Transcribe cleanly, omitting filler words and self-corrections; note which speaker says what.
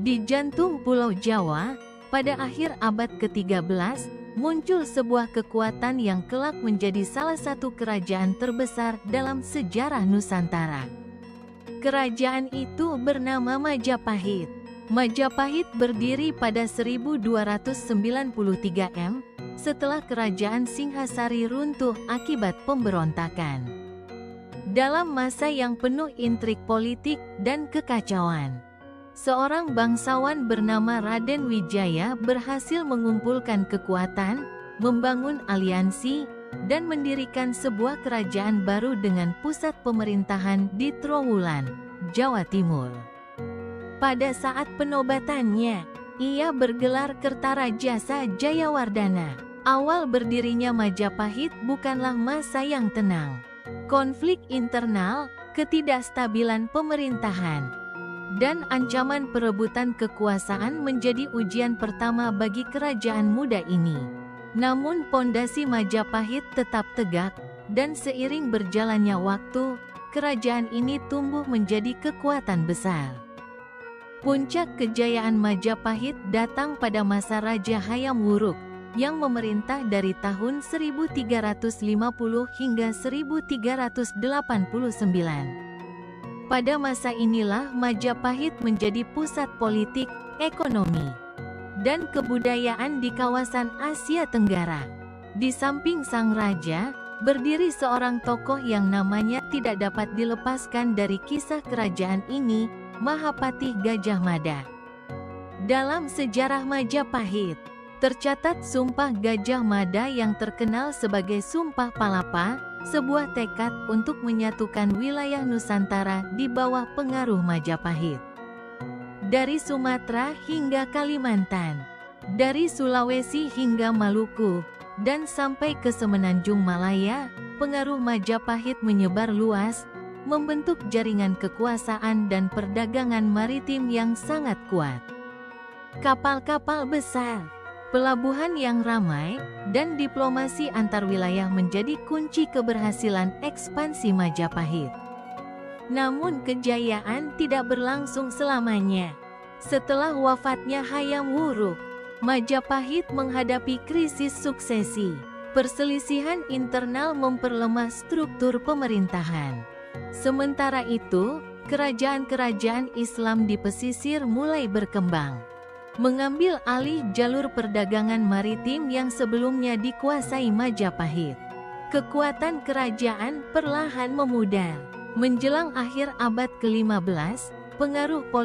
Speaker 1: Di jantung Pulau Jawa, pada akhir abad ke-13, muncul sebuah kekuatan yang kelak menjadi salah satu kerajaan terbesar dalam sejarah Nusantara. Kerajaan itu bernama Majapahit. Majapahit berdiri pada 1293 M, setelah kerajaan Singhasari runtuh akibat pemberontakan. Dalam masa yang penuh intrik politik dan kekacauan, seorang bangsawan bernama Raden Wijaya berhasil mengumpulkan kekuatan, membangun aliansi, dan mendirikan sebuah kerajaan baru dengan pusat pemerintahan di Trowulan, Jawa Timur. Pada saat penobatannya, ia bergelar Kertarajasa Jayawardana. Awal berdirinya Majapahit bukanlah masa yang tenang. Konflik internal, ketidakstabilan pemerintahan, dan ancaman perebutan kekuasaan menjadi ujian pertama bagi kerajaan muda ini. Namun pondasi Majapahit tetap tegak, dan seiring berjalannya waktu, kerajaan ini tumbuh menjadi kekuatan besar. Puncak kejayaan Majapahit datang pada masa Raja Hayam Wuruk, yang memerintah dari tahun 1350 hingga 1389. Pada masa inilah Majapahit menjadi pusat politik, ekonomi, dan kebudayaan di kawasan Asia Tenggara. Di samping sang raja, berdiri seorang tokoh yang namanya tidak dapat dilepaskan dari kisah kerajaan ini, Mahapatih Gajah Mada. Dalam sejarah Majapahit, tercatat Sumpah Gajah Mada yang terkenal sebagai Sumpah Palapa, sebuah tekad untuk menyatukan wilayah Nusantara di bawah pengaruh Majapahit. Dari Sumatera hingga Kalimantan, dari Sulawesi hingga Maluku, dan sampai ke Semenanjung Malaya, pengaruh Majapahit menyebar luas, membentuk jaringan kekuasaan dan perdagangan maritim yang sangat kuat. Kapal-kapal besar, pelabuhan yang ramai, dan diplomasi antar wilayah menjadi kunci keberhasilan ekspansi Majapahit. Namun kejayaan tidak berlangsung selamanya. Setelah wafatnya Hayam Wuruk, Majapahit menghadapi krisis suksesi. Perselisihan internal memperlemah struktur pemerintahan. Sementara itu, kerajaan-kerajaan Islam di pesisir mulai berkembang, mengambil alih jalur perdagangan maritim yang sebelumnya dikuasai Majapahit. Kekuatan kerajaan perlahan memudar. Menjelang akhir abad ke-15, pengaruh politik